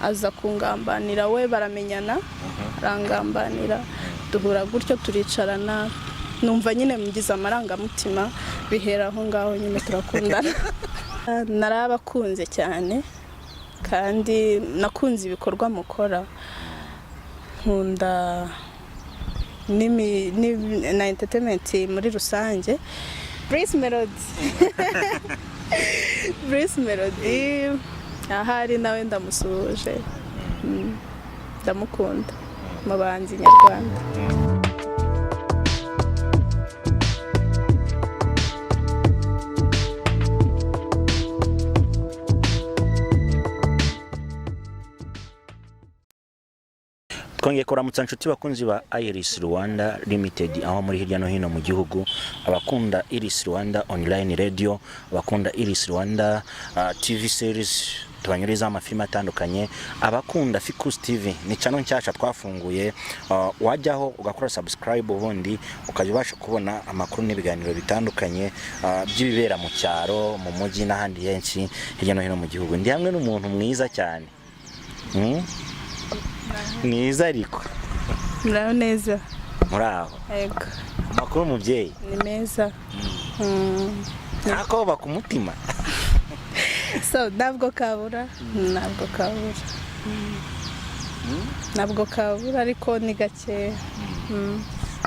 aza kungambanira we baramenyana arangambanira duhura gutyo turicarana numva nyine mugize amarangamutima bihera aho ngaho nyine turakundana narabakunze cyane kandi nakunze ibikorwa mukora nkunda na entertainment muri rusange Bruce Melody ahari nawe ndamusuhuje ndamukunda mu bahanzi nyarwanda twongeye kuramutsa inshuti bakunzi ba Iris Rwanda Limited aho muri hirya no hino mu gihugu abakunda Iris Rwanda online radio abakunda Iris Rwanda TV series tubanyuriza amafilm atandukanye abakunda Ficus TV ni channel nshyashya twafunguye wajyaho ugakora subscribe ubundi ukajya kubona amakuru n'ibiganiro bitandukanye by'ibibera mu cyaro mu mujyi n'ahandi henshi hirya no hino mu gihugu ndi hamwe n'umuntu mwiza cyane mwiza ariko muraho neza muraho yego amakuru mubyeyi ni meza nako bakumutima so ntabwo kabura ariko ni gake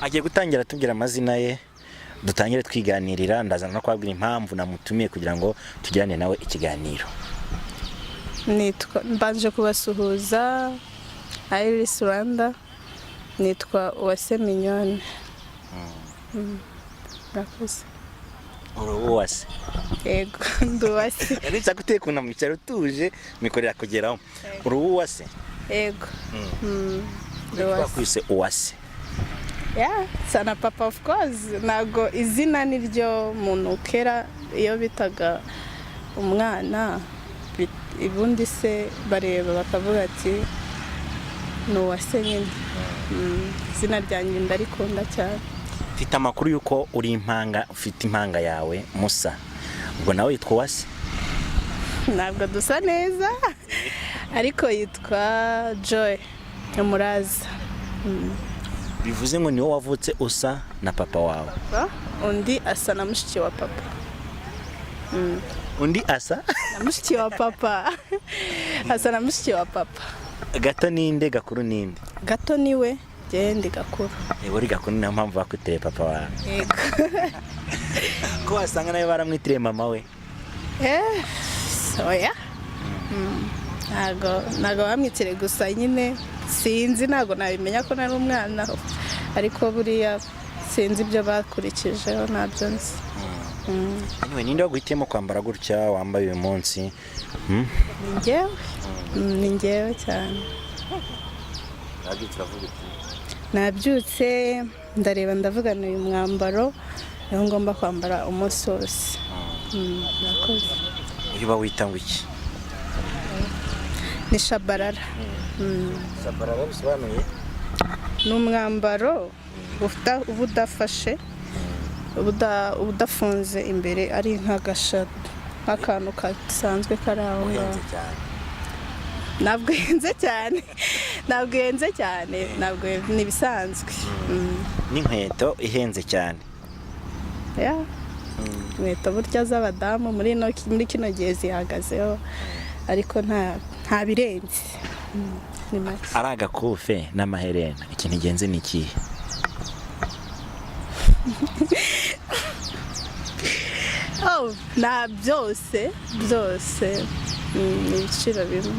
agiye gutangira tubwira amazina ye dutangire twiganirira ndazana no kwabwira impamvu namutumiye kugira ngo tujyane nawe ikiganiro mbanje kubasuhuza Iris Rwanda nitwa Uwase Mignone Rakoze Uwase yego nduwase Nitsa gutekuna mu cyaro tuje mikorera kugeraho Uwase yego Uwase Uwase sana papa of course nago izina niryo muntu kera iyo bitaga umwana ibundi se bareba bakavuga ati Uwase nyine izina ryanjye ndarikunda cyane mfite amakuru yuko uri impanga ufite impanga yawe Musa ubwo nawe yitwa Uwase ntabwo dusa neza ariko yitwa Joy Muraza bivuze ngo niwo wavutse usa na papa wawe undi asa na mushiki wa papa undi asa na mushiki wa papa asa na mushiki wa papa gato ninde gakuru ninde gato niwe ndi gakuru uri gakuru niyo mpamvu bakwitiriye papa wawe yego ko wasanga nawe baramwitiriye mama we oya ntago bamwitiriye gusa nyine sinzi ntago nabimenya ko nari umwana ariko buriya sinzi ibyo bakurikijeho ntabyo nzi ninde waguhitiyemo kwambara gutya wambaye uyu munsi ni njyewe cyane nabyutse ndareba ndavugana uyu mwambaro niho ngomba kwambara umunsi wose nakoze uba wita ngo iki ni shabarara shabarara bisobanuye ni umwambaro udafashe udafunze imbere ari nk'akantu gasanzwe kari aho ntabwo yenze cyane ntabwo nibisanzwe n'inkweto ihenze cyane inkweto burya z'abadamu muri kino gihe zihagazeho ariko nta birenze ni make ari agakufe n'amaherena ikintu igenze ni ikihe nta byose ni ibiciro bimwe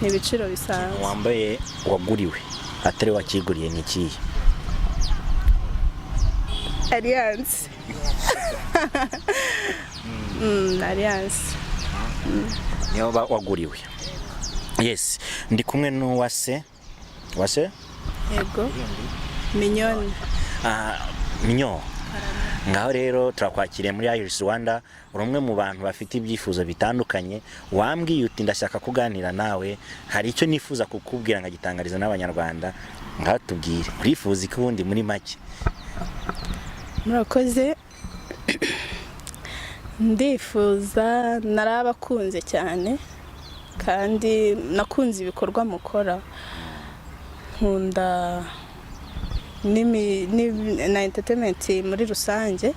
ni ibiciro bisanzwe wambaye waguriwe atari wakiguriye ni ikihe Alliance Alliance niyo waguriwe yes ndi kumwe n'Uwase yego Mignone Mignone ngaho rero turakwakiriye muri Iris Rwanda urumwe mu bantu bafite ibyifuzo bitandukanye wambwiye uti ndashaka kuganira nawe hari icyo nifuza kukubwira ngagitangariza n'abanyarwanda ngaho tubwire urifuza iki ubundi muri make murakoze ndifuza narabakunze cyane kandi nakunze ibikorwa mukora, nkunda na entertainment muri rusange.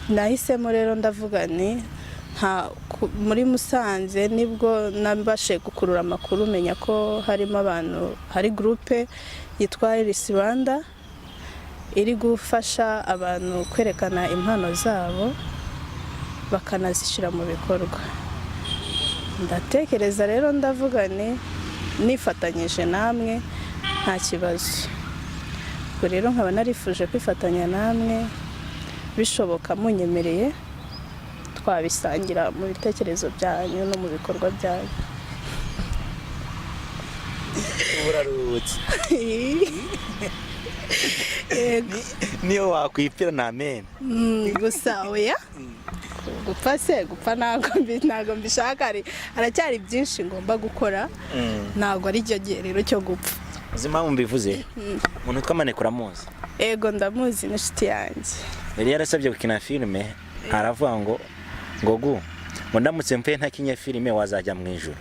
Nahisemo rero ndavuga ni muri Musanze nibwo nabashe gukurura amakuru, menya ko harimo abantu, hari groupe yitwa Iris Rwanda iri gufasha abantu kwerekana impano zabo bakanazishyira mu bikorwa. Ndatekereza rero ndavuga ni nifatanyije namwe nta kibazo. Ubwo rero nkaba narifuje kwifatanya namwe, bishoboka munyemereye twabisangira mu bitekerezo byanyu no mu bikorwa byanyu. Urarutse niyo wakwipira na amen. Gusa oya gupfa ntago mbishaka, haracyari byinshi ngomba gukora, ntago ari cyo gihe rero cyo gupfa. Uzima mbivuze umuntu twamanekura uramuzi? Ego ndamuzi, n'inshuti yanjye. Yari yarasabye gukina filime, aravuga ngo ndamutse mvuye ntakinye filime wazajya mu ijuru.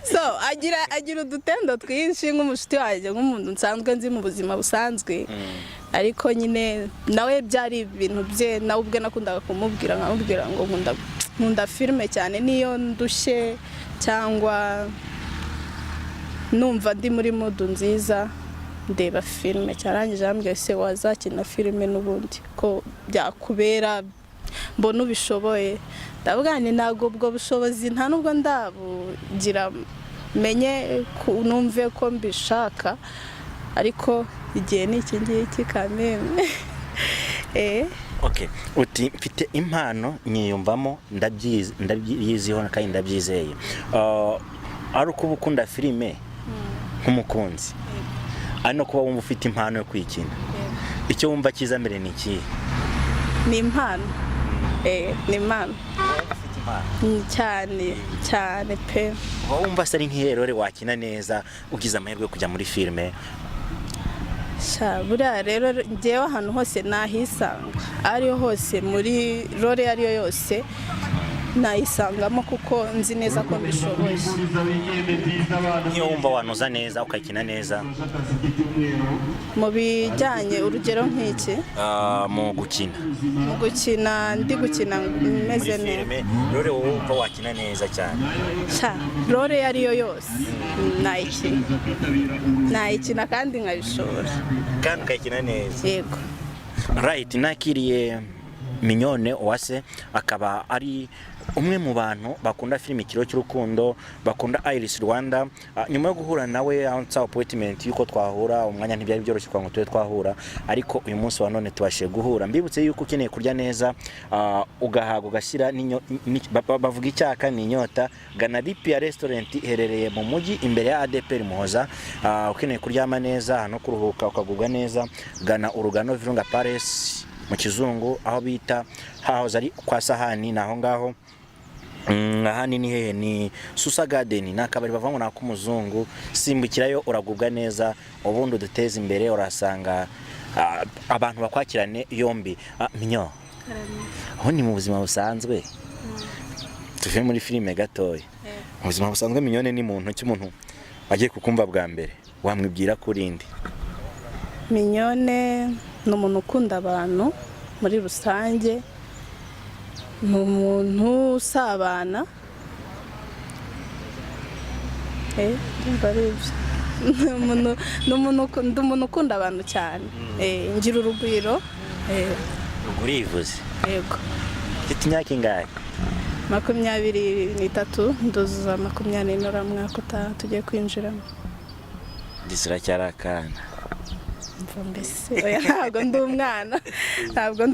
So agira udutendo twinshi nk'umushuti wanjye, nk'umuntu nsanzwe nzi mu buzima busanzwe, ariko nyine nawe byari ibintu bye, nawe ubwe nakundaga kumubwira nkamubwira ngo nkunda filime cyane, niyo ndushye cyangwa numva ndi muri mood nziza ndeba filime. Cyarangije ambwiye se wazakina filime n'ubundi ko byakubera, mbona ubishoboye. Ndavuga ni ntago ubwo bushobozi nta nubwo ndabugira, menye numve ko mbishaka, ariko igihe ni iki ngiki kameme. Okay, uti mfite impano nyiyumvamo, ndabyiziho kandi ndabyizeye. Ari uko ukunda filime nk'umukunzi, ari no kuba wumva ufite impano yo kwikina, icyo wumva cyiza mbere ni iki? Ni impano. Ni impano cyane pe. Wumva se ari nk'irore wakina neza ugize amahirwe yo kujya muri filime? Buriya rero njyewe ahantu hose nahisanga, ariyo hose muri role ariyo yose nayisangamo, kuko nzi neza ko mbishoboye. Niyo wumva wanoza neza ukakina neza mu bijyanye, urugero nk'iki? Mu gukina ndi gukina meze neza. Role wumva wakina neza cyane? Role ariyo yose nayikina kandi nkabishobora, kandi ukayikina neza. Yego. Right, nakiriye Mignone Uwase, akaba ari umwe mu bantu bakunda filime Ikiro cy'urukundo, bakunda Iris Rwanda. Nyuma yo guhura nawe ansa appointment yuko twahura, umwanya ntibyari byoroshye kwa ngo twahura, ariko uyu munsi wa none tubashe guhura. Mbibutse yuko ukeneye kurya neza, ugahaga ugashyira bavuga icyaka ni inyota, gana Lipia restaurant iherereye mu mujyi imbere ya ADPR Muhoza. Ukeneye kuryama neza no kuruhuka ukagubwa neza, gana Urugano Virunga Palace mu kizungu, aho bita hahoze ari kwa Sahani, naho ngaho. Ahani ni hehe? Ni Susa Garden, nakabari bavamo na kumuzungu. Simbukirayo uragubwa neza, ubundi duteze imbere, urasanga abantu bakwakirane yombi. Minyo, aho ni mu buzima busanzwe, tuve muri filime gatoya. Mu buzima busanzwe Mignone ni muntu cy'umuntu agiye kukumva bwa mbere, wamwibwira kurindi? Mignone ni umuntu ukunda abantu muri rusange, ni umuntu usabana, ni umuntu ukunda abantu cyane, ngira urugwiro. Urivuze? Yego. Mfite imyaka ingahe? 23, nduzuza 24 mwaka utaha tugiye kwinjiramo. Ndisura cyara akana. Ntabwo ndi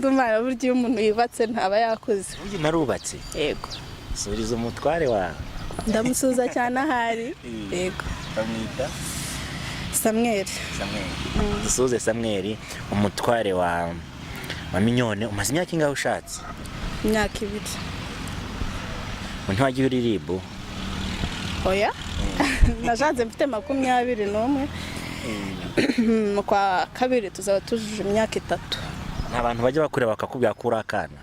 umwana, burya iyo umuntu yubatse ntaba yakuze. Uyu narubatse? Yego. Suriza umutware wawe? Ndamusuza cyane ahari. Yego. Bamwita Samweli. Dusuze Samweli, umutware wa Mignone. Umaze imyaka ingahe ushatse? Imyaka 2. Ntiwagiye uriribu? Oya, nashatse mfite 21. Mu kwa kabiri tuzaba tujuje imyaka 3. N'abantu bajya bakureba bakakubwira ko urakana?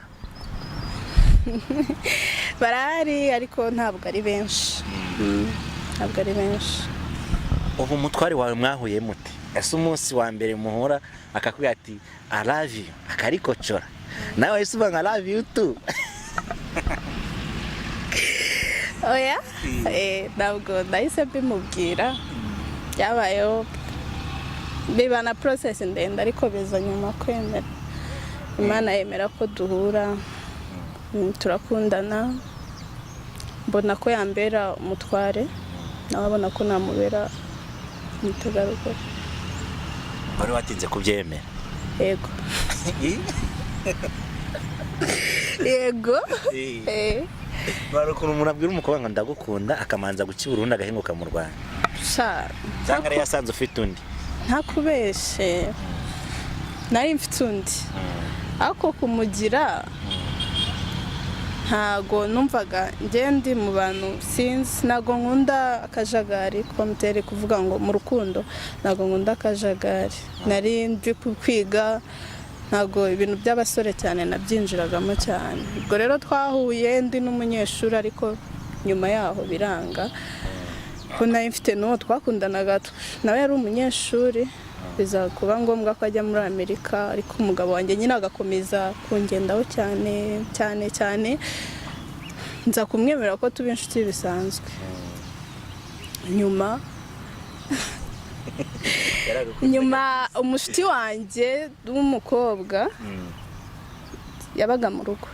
barahari ariko ntabwo ari benshi. Ntabwo ari benshi. Ubu mutware wawe mwahuye mute? Ese umunsi wa mbere muhura akakubwira ati I love you akarikocora nawe ese uvuga I love you too? Oya, ntabwo nahise mbimubwira, byabayeho biba na process ndende ariko biza nyuma kwemera. Imana yemera ko duhura, turakundana, mbona ko yambera umutware, nawe abona ko namubera umutegarugori. Wari watinze kubyemera? Yego. Yego. Bari ukuntu umuntu abwira umukobwa ngo ndagukunda akamanza guca Burundi agahinguka mu Rwanda. Cyangwa ari yasanze ufite undi? Ntakubeshe, nari mfite undi, ariko kumugira ntago numvaga ndi mu bantu sinzi, ntago nkunda akajagari komutere kuvuga ngo mu rukundo, ntago nkunda akajagari. Nari ndi kwiga, ntago ibintu by'abasore cyane nabyinjiragamo cyane. Ubwo rero twahuye ndi n'umunyeshuri ariko nyuma yaho biranga ko nari mfite n'uwo twakundanaga, nawe yari umunyeshuri, biza kuba ngombwa ko ajya muri Amerika, ariko umugabo wanjye nyine agakomeza kungendaho cyane cyane cyane, nza kumwemerera ko tuba inshuti bisanzwe. Nyuma umushuti wanjye w'umukobwa yabaga mu rugo,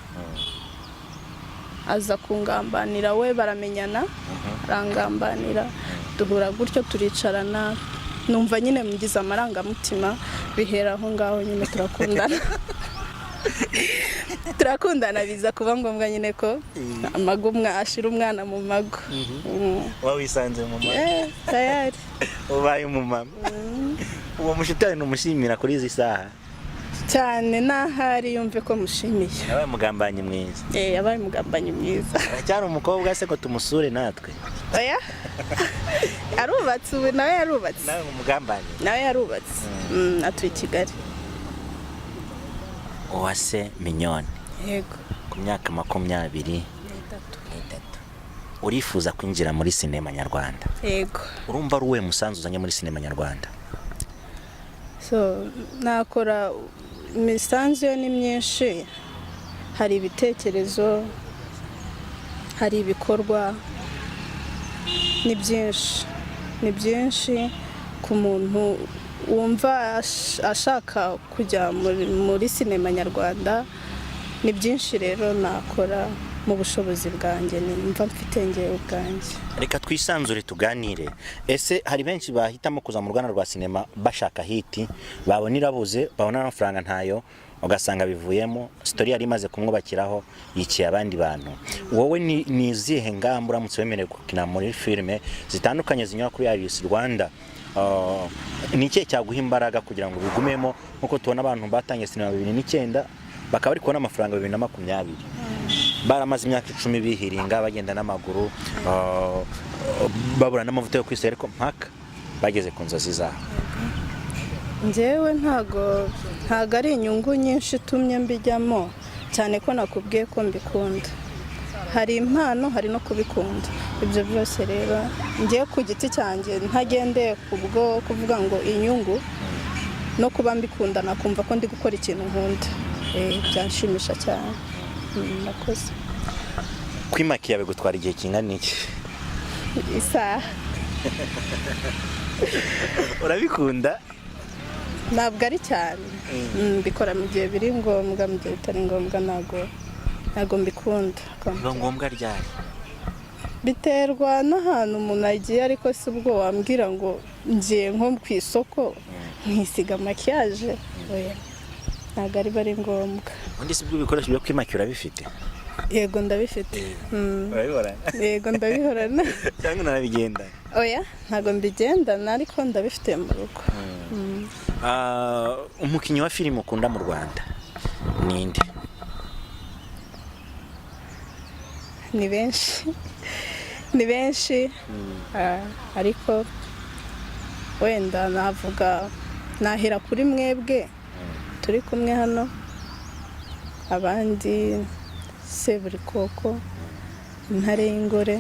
aza kungambanira, we baramenyana, arangambanira, duhura gutyo turicarana, numva nyine mugize amarangamutima, bihera aho ngaho nyine turakundana biza kuba ngombwa nyine ko amagumwa ashira umwana mu mago. Wawisanze mu mago? Tayari. Ubaye umumama. Uwo mushitani numushimira kuri izi saha cyane, nahari yumve ko mushimiye. Yabaye mugambanyi mwiza. Yabaye mugambanyi mwiza. Cyane umukobwa se ko tumusure natwe. Oya. Arubatse ubu, nawe yarubatse. Nawe umugambanyi? Nawe yarubatse. Atuye i Kigali. Uwase Mignone. Yego. Ku myaka 23. Urifuza kwinjira muri sinema nyarwanda? Yego. Urumva ari uwe musanzu uzanye muri sinema nyarwanda? Nakora imisanzu yo ni myinshi, hari ibitekerezo, hari ibikorwa, ni byinshi ku muntu wumva ashaka kujya muri sinema nyarwanda, ni byinshi rero nakora mu bushobozi bwanjye, nimva mfite ngewe ubwanjye. Reka twisanzure tuganire. Ese hari benshi bahitamo kuza mu Rwanda rwa sinema bashaka hiti, babona irabuze, babona amafaranga ntayo, ugasanga bivuyemo story yari imaze kumwubakiraho yikiye abandi bantu. Wowe ni izihe ngamba uramutse wemerewe gukina muri filime zitandukanye zinyura kuri Iris Rwanda? Ni iki cyaguha imbaraga kugira ngo bigumemo, nkuko tubona abantu batangiye sinema 2009 bakaba ari kubona amafaranga 2020, baramaze imyaka 10 bihiringa bagenda n'amaguru, babura n'amavuta yo kwisa, ariko mpaka bageze ku nzozi zabo. Njyewe ntago ari inyungu nyinshi tumye mbijyamo, cyane ko nakubwiye ko mbikunda. Hari impano, hari no kubikunda. Ibyo byose rero ngiye ku giti cyanjye ntagendeye kubwo kuvuga ngo inyungu, no kuba mbikunda nakumva ko ndi gukora ikintu nkunda. Byanshimisha cyane. Nakoze. Kwimakiya bigutwara igihe kingana iki? Isaha. Urabikunda? Ntabwo ari cyane. Mbikora mu gihe biri ngombwa, mu gihe bitari ngombwa ntago mbikunda. Biba ngombwa ryari? Biterwa n'ahantu umuntu agiye, ariko si ubwo wambwira ngo ngiye nko ku isoko nkisiga makiyaje. Oya, ntago ari ngombwa. Undi si bwo ibikoresho byo kwimakira bifite? Yego ndabifite. Urabibora? Yego ndabihorana. Cyangwa narabigenda? Oya, ntago mbigendana ariko ndabifite mu rugo. Umukinnyi wa filime ukunda mu Rwanda ninde? Ni benshi, ariko wenda nahera kuri mwebwe turi kumwe hano, abandi Seburikoko, intare y'ingore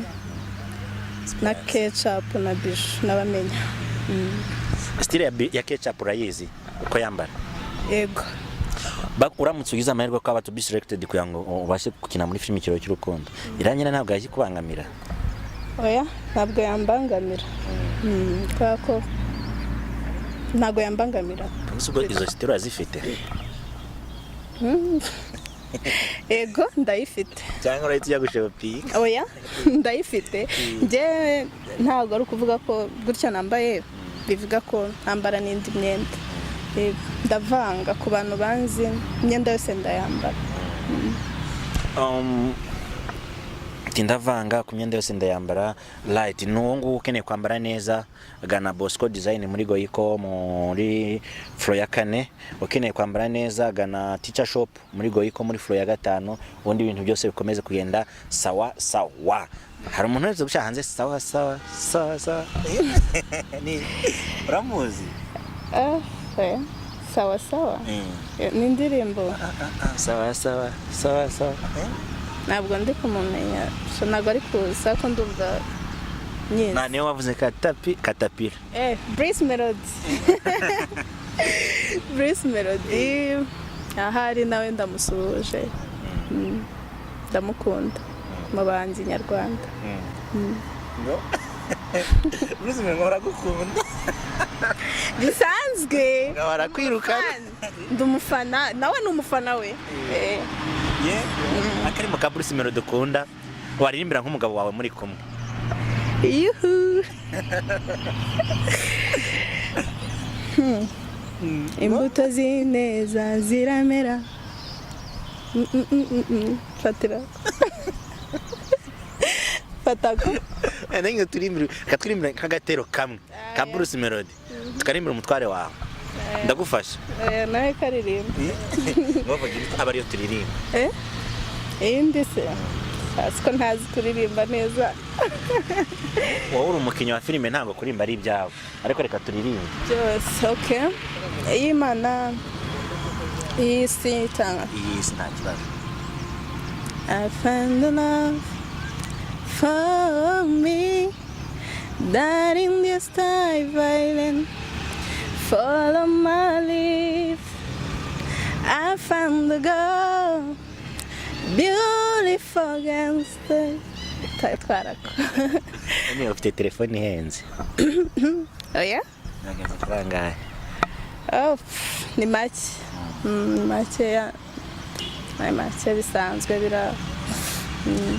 na ketchup na bishu n'abamenya. Style ya ketchup urayizi uko yambara? Yego. Uramutse ugize amahirwe ko aba to be selected kugira ngo ubashe gukina muri filime Ikiraro cy'urukundo, iranyina ntabwo yaje kubangamira? Oya, ntabwo yambangamira. Kubera ko ntabwo yambangamira. Ubwo izo style azifite? Ego ndayifite. Cyangwa urahita ujya gushopinga? Oya, ndayifite. Nje ntabwo ari ukuvuga ko gutya nambaye bivuga ko nambara n'indi myenda. Ndavanga ku bantu banzi imyenda yose ndayambara. Ndavanga ku myenda yose ndayambara. Right, n'uwo ukeneye kwambara neza gana Bosco Design muri Goyiko muri floor ya 4. Ukeneye kwambara neza gana Teacher Shop muri Goyiko muri floor ya 5. Ubundi ibintu byose bikomeze kugenda sawa sawa. Hari umuntu wese gushaka hanze sawa sawa sawa sawa. Ni uramuzi? Sawa sawa. Ni indirimbo. Sawa sawa sawa sawa. Ntabwo ndi kumumenya, so ntabwo ari kuza ko ndumva nyine. Na niyo wavuze katapira. Brace Melody. Brace Melody. Ahari nawe ndamusuhuje. Ndamukunda. Mabanzi nyarwanda. Brace Melody uragukunda. Bisanzwe. Barakwirukana. Ndumufana, nawe numufana we. Akarimo ka Brace Melody ukunda waririmbira nk'umugabo wawe muri kumwe? Yuhu. Imbuto zineza ziramera. Fatira. Fatako. Nange katurimbira kagatero kamwe ka Brace Melody. Tukarimbira umutware wawe. Ndagufasha. Nawe karirimba. Bavugira abariyo turirimba. Indi se. Asiko ntazi kuririmba neza. Wowe uri umukinnyi wa filime ntabwo kurimba ari ibyawe. Ariko reka turirimbe. Just okay. Imana isi tanga. Yes, nta kibazo. I found the love for me that in this time violent follow my life. I found the girl beautiful gangster. Twarako. Ni ufite telefone ihenze. Oh yeah? Nage amafaranga. Ni make. Make ya. Ay make bisanzwe bira.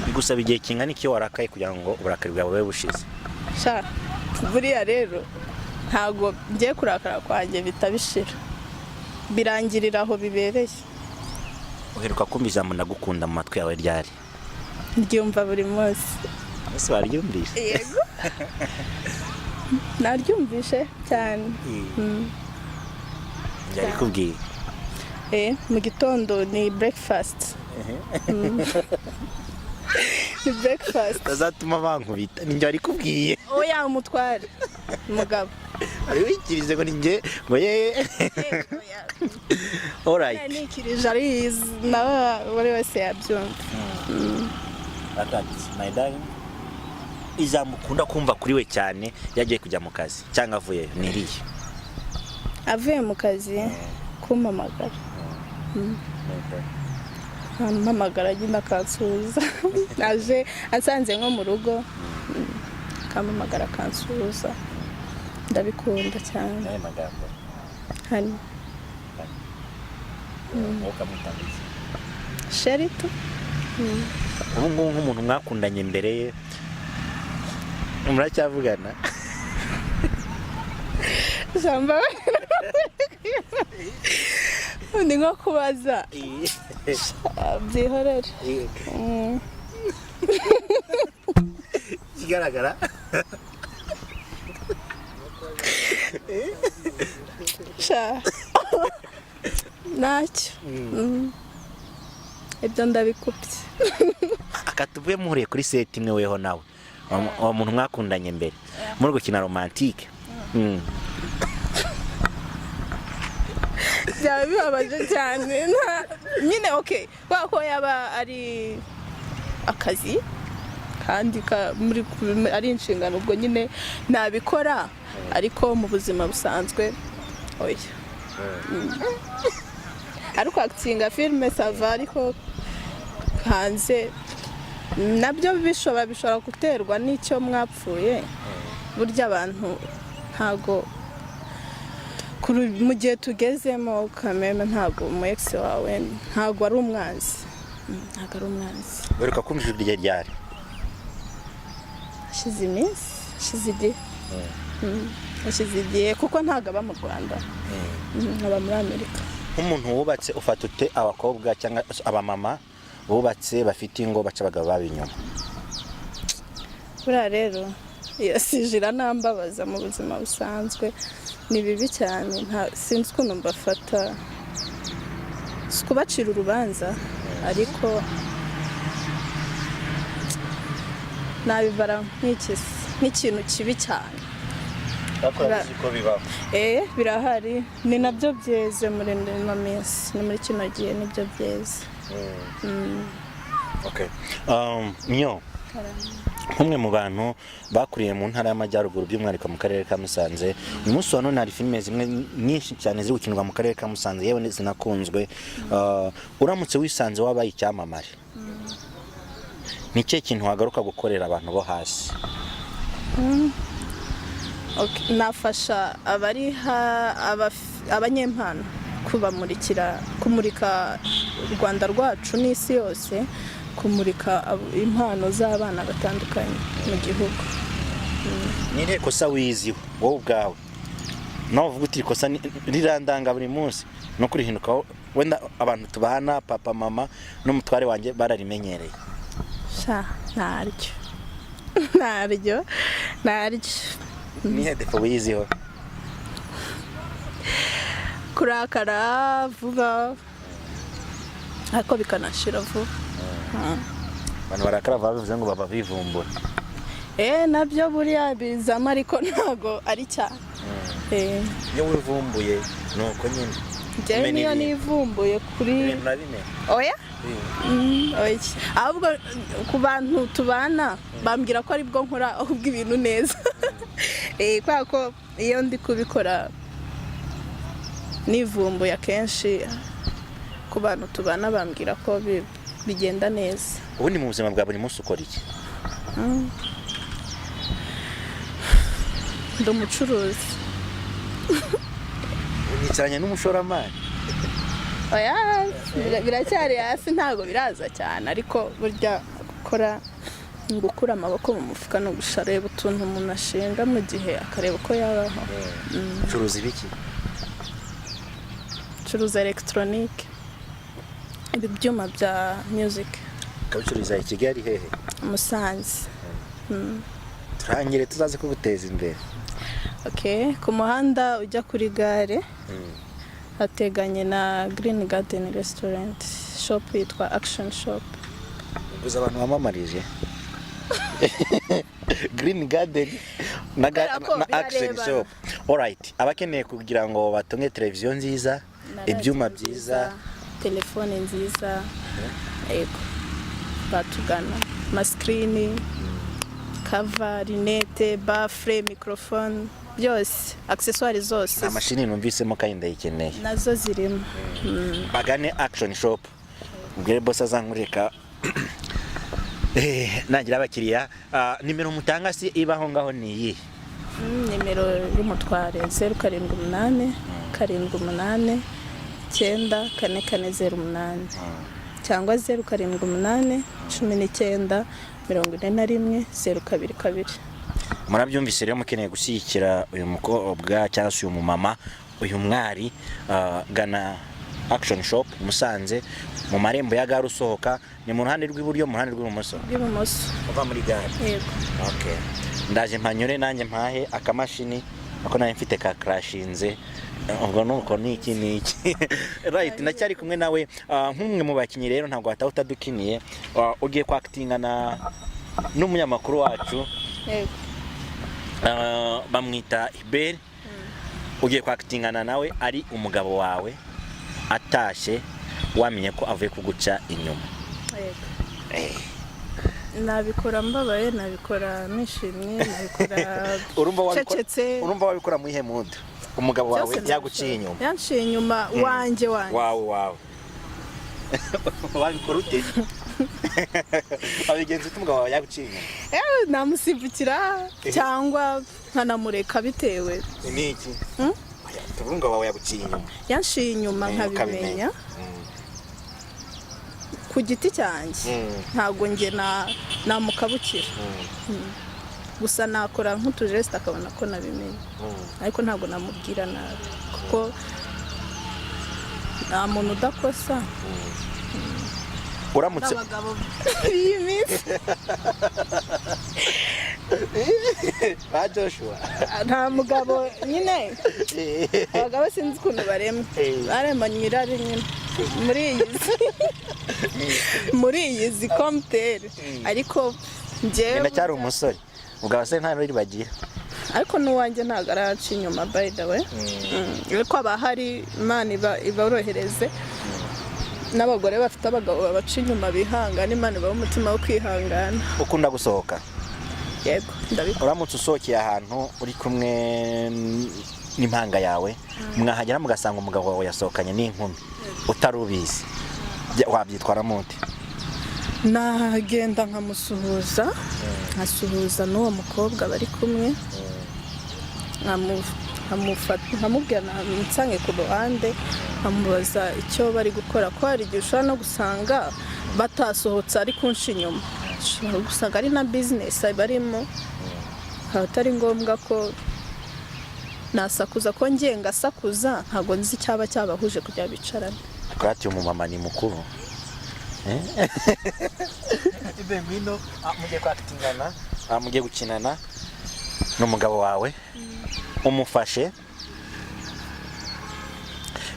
Bigusaba igihe kingana iki warakaye kugira ngo uburakari bwawe bube bushize? Sha. Buriya rero ntago ngiye kurakara kwanjye bitabishira. Birangirira aho bibereye. Uheruka kumva ijambo ndagukunda mu matwi yawe ryari? Ndyumva buri munsi. Ese waryumvise? Yego. Naryumvishe cyane. Yari kubwiye? Mu gitondo ni breakfast. Ni breakfast. Azatuma bankubita. Ninjye ari kubwiye. Oya umutware. Umugabo. Ari wikirize ngo ninjye ngo All right. Ni kirije ari nawe bari wese yabyumva. Atati my darling. Ijambo ukunda kumva kuri we cyane yagiye kujya mu kazi cyangwa avuye niriye? Avuye mu kazi kumpamagara. Mpamagara nyine akansuhuza. Aje ansanze nko mu rugo kampamagara akansuhuza. Ndabikunda cyane. Naye magambo. Hani. Ukamutambitse. Sherito. Ubu ngubu nk'umuntu mwakundanye mbere ye muracyavugana? Jamba. Ni nko kubaza. Byihorere. Kigaragara. Sha. Nacyo. Ibyo ndabikupye. Akatuvuye muhuriye kuri set imwe weho nawe. Wa muntu mwakundanye mbere. Muri gukina romantique. Byaba bibabaje cyane. Nyine okay. Kwa ko yaba ari akazi kandi ari inshingano ubwo nyine nabikora ariko mu buzima busanzwe oya. Ariko actinga filime sava ariko hanze nabyo bishobora guterwa n'icyo mwapfuye. Burya abantu ntago mu gihe tugezemo kameme ntago mu ex wawe ntago ari umwanzi. Ntago ari umwanzi. Beruka kumva ijwi ryari? Hashize igihe kuko ntago aba mu Rwanda. Aba muri Amerika. Umuntu wubatse ufata ute abakobwa cyangwa abamama bubatse bafite ingo baca abagabo babinyuma? Buriya rero iyo sijira nambabaza mu buzima busanzwe ni bibi cyane. Sinzi ukuntu mbafata, kubacira urubanza ariko nabibara nk'ikintu kibi cyane. Birahari, ni nabyo byeze muri ino minsi, ni muri kino gihe nibyo byeze. Nyo nk'umwe mu bantu bakuriye mu ntara y'Amajyaruguru by'umwihariko mu karere ka Musanze, uyu munsi wa none hari filime zimwe nyinshi cyane ziri gukinirwa mu karere ka Musanze yewe zinakunzwe. Uramutse wisanze wabaye icyamamare, ni cyo kintu wagaruka gukorera abantu bo hasi? Nafasha abanyempano kumurika u Rwanda rwacu n'isi yose, kumurika impano z'abana batandukanye mu gihugu. Ni irihe kosa wiziho wowe ubwawe nawe uvuga uti ikosa rirandanga buri munsi no kurihinduka wenda abantu tubana papa mama n'umutware wanjye bararimenyereye? Naryo ni defo wiziho? Kurakara vuba ariko bikanashira vuba. Abantu barakara bavuze ngo baba bivumbura. Nabyo buriya bizama ariko ntago ari cyane. Iyo wivumbuye nuko nyine. Je niyo nivumbuye kuri oya? Ahubwo ku bantu tubana bambwira ko ari bwo nkora ahubwo ibintu neza. Kwa ko iyo ndi kubikora nivumbuye akenshi ku bantu tubana bambwira ko bigenda neza. Ubundi mu buzima bwa buri munsi ukora iki? Ndi umucuruzi. Unicaranye n'umushoramari? Oya, biracyari hasi ntago biraza cyane ariko burya gukura amaboko mu mufuka no gushareba utuntu umuntu ashinga mu gihe akareba uko yabaho. Ucuruza ibiki? Curuza electronique, ibyuma bya music. Kabucuruza i Kigali hehe? Musanze. Turangire tuzaze kuguteza imbere. Ku muhanda ujya kuri gare hateganye na Green Garden Restaurant, shop yitwa Action Shop. Uguza abantu bamamarije? Green Garden na Action Shop. Alright, abakeneye kugira ngo batunge televiziyo nziza, ibyuma byiza, telefone nziza, yego batugana, maskrini, cover, rinete, bafre, microphone, byose accessoires zose. Amashini numvisemo kandi ndayikeneye. Nazo zirimo. Bagane Action Shop. Ubwire boss azankureka nagira abakiriya. Nimero mutanga si ibaho ngaho ni iyi? Nimero y'umutware 078 78 94408 cyangwa 078 19 41 022. Murabyumvise rero mukeneye gushyigikira uyu mukobwa cyangwa uyu mumama, uyu mwari, gana Action Shop Musanze mu marembo ya gare usohoka, ni mu ruhande rw'iburyo mu ruhande rw'ibumoso? Rw'ibumoso. Uva muri gare? Yego. Okay. Ndaje mpanyure nanjye mpahe akamashini ako nayo mfite ka crashinze. Ubwo nuko niki right, ndacyari kumwe nawe nk'umwe mu bakinyi rero ntabwo utadukiniye. Ugiye kwactinga n'umunyamakuru wacu. Yego. Bamwita Iberi. Ugiye kwactingana nawe ari umugabo wawe atashe wamenye ko avuye kuguca inyuma. Yego. nabikora mbabaye, nabikora nishimye, nabikora cecetse. Urumva wabikora mu ihe mood umugabo wawe yaguciye inyuma? Yanciye inyuma wanjye. Wow. Wabikora ute? Abigenza ute umugabo wawe yaguciye inyuma? Namusibukira cyangwa nkanamureka bitewe n'iki. Umugabo wawe yaguciye inyuma? Yanciye inyuma nkabimenya ku giti cyanjye, ntabwo nge namukabukira. Gusa nakora nk'utujeste akabona ko nabimenye, ariko ntabwo namubwira nabi kuko nta muntu udakosa. Uramutse abagabo iyi minsi ba Joshua nta mugabo nyine, abagabo sinzi ukuntu baremanye irari nyine muri iyi zi komtere, ariko njyewe ndacyari umusore ubwo se nta ruri bagiye, ariko n'uwanjye ntabwo araca inyuma by the way. Ariko abahari Imana iborohereze, n'abagore bafite abagabo babaca inyuma bihangana, Imana ibaha umutima wo kwihangana. Ukunda gusohoka? Yego, ndabikora. Uramutse usohokeye ahantu uri kumwe n'impanga yawe, mwahagera mugasanga umugabo wawe yasohokanye n'inkumi utarubizi, wabyitwaramo ute? Nagenda nkasuhuza n'uwo mukobwa bari kumwe, nkamubwira nsange ku ruhande, nkamubaza icyo bari gukora, ko hari igihe ushobora no gusanga batasohotse ari kunshi inyuma, ushobora gusanga ari na business barimo, atari ngombwa ko nasakuza, ko ngiye ngasakuza ntabwo nzi icyaba cyabahuje kugira bicarane. Kurati umumama ni mukuru. Ibe ngwino mugiye kwakitingana, mugiye gukinana n'umugabo wawe, umufashe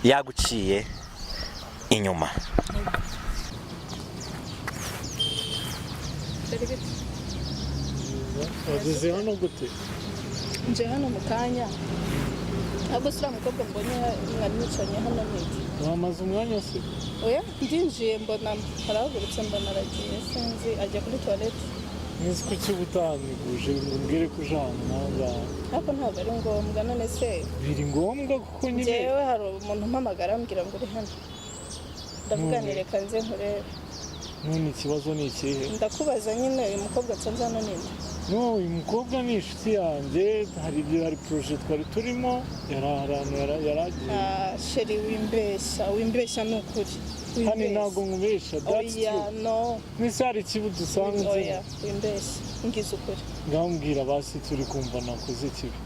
yaguciye inyuma. Wageze hano gute? Nje hano mu kanya, ntabwo sura mukobwa mbonye mwanicanye hano niki. Wamaze umwanya se? Oya, ndinjiye mbona haragurutse, mbona aragiye, sinzi ajya kuri toilette. Nzi ko cy'ubutaniguje ngo mbwire ko ujana ngaho. Ariko ntabwo ari ngombwa, none se biri ngombwa kuko nyine njyewe hari umuntu umpamagara ambwira ngo uri hano, ndavuga ni reka nze nkurebe. None ikibazo ni ikihe? Ndakubaza nyine uyu mukobwa nsanze hano ninde? No, uyu mukobwa ni inshuti yanjye, hari projet twari turimo, yaragiye. Sheri wimbeshya ni ukuri. Hani ntabwo nkubesha, that's true. Oya, no. Nise hari ikibi dusanze. Oya, wimbeshya, ngize ukuri. Ngambwira basi turi kumva nakoze ikibi.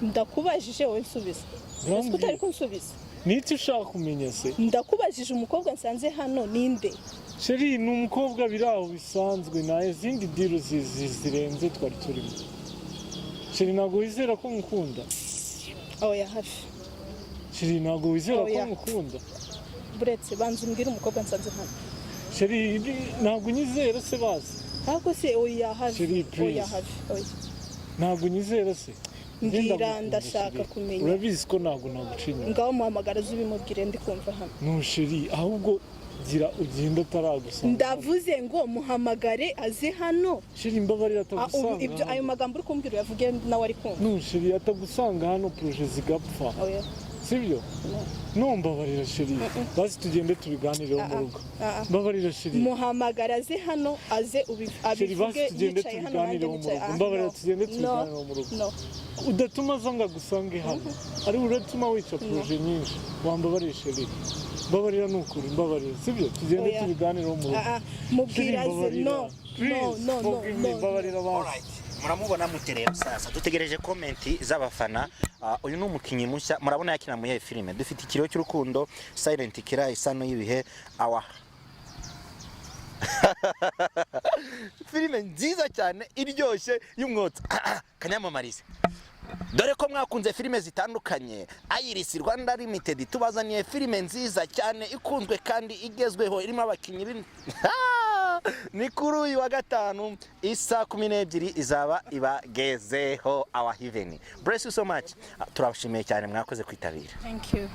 Ndakubajije wowe nsubiza. Ese utari kunsubiza? Niki ushaka kumenya se? Ndakubajije umukobwa nsanze hano ninde? Sheri ni umukobwa biraho bisanzwe, nta izindi diro zirenze twari turimo. Sheri ntabwo wizera ko mukunda? Oya, hafi. Sheri ntabwo wizera ko mukunda? Buretse banza umbwire umukobwa nsanze hano. Sheri ntabwo nyizera se basi? Ntabwo se oya hafi. Sheri oya hafi. Oya. Ntabwo nyizera se? Mbwira ndashaka kumenya. Urabizi ko ntabwo nagucinya. Ngaho muhamagara zubimubwire ndi kumva hano. No Sheri, ahubwo gira ugenda ataragusanga. Ndavuze ngo muhamagare aze hano. Sheri mbabarira atagusanga. Ibyo ayo magambo uri kumbwira yavuge nawe ari kumva. No Sheri, atagusanga hano projet zigapfa. Oya. Sibyo? No mbabarira Sheri. Basi tugende tubiganireho mu rugo. Mbabarira Sheri. Muhamagara aze hano, aze abivuge yicaye hano nanjye nicaye. Mbabarira tugende tubiganireho mu rugo. No. Udatuma zanga gusange hano. Ari uratuma wica projet nyinshi. Wambabarira Sheri. Mbabarira nukuri, mbabarira. Sibyo? Tugende tubiganireho mu rugo. Mubwira aze no. No. Mbabarira basi. Muramubona muterero sasa, dutegereje komenti z'abafana. Uyu ni umukinnyi mushya, murabona yakina mu filime. Dufite ikiriyo cy'urukundo, Silent Killer, isano y'ibihe, awa filime nziza cyane iryoshye y'umwotsi. Kanyamamarize, dore ko mwakunze filime zitandukanye, Iris Rwanda Limited tubazaniye filime nziza cyane ikunzwe kandi igezweho, irimo abakinnyi ni kuri uyu wa gatanu isa 12 izaba ibagezeho our heaven. Bless you so much. Turabashimiye cyane mwakoze kwitabira. Thank you.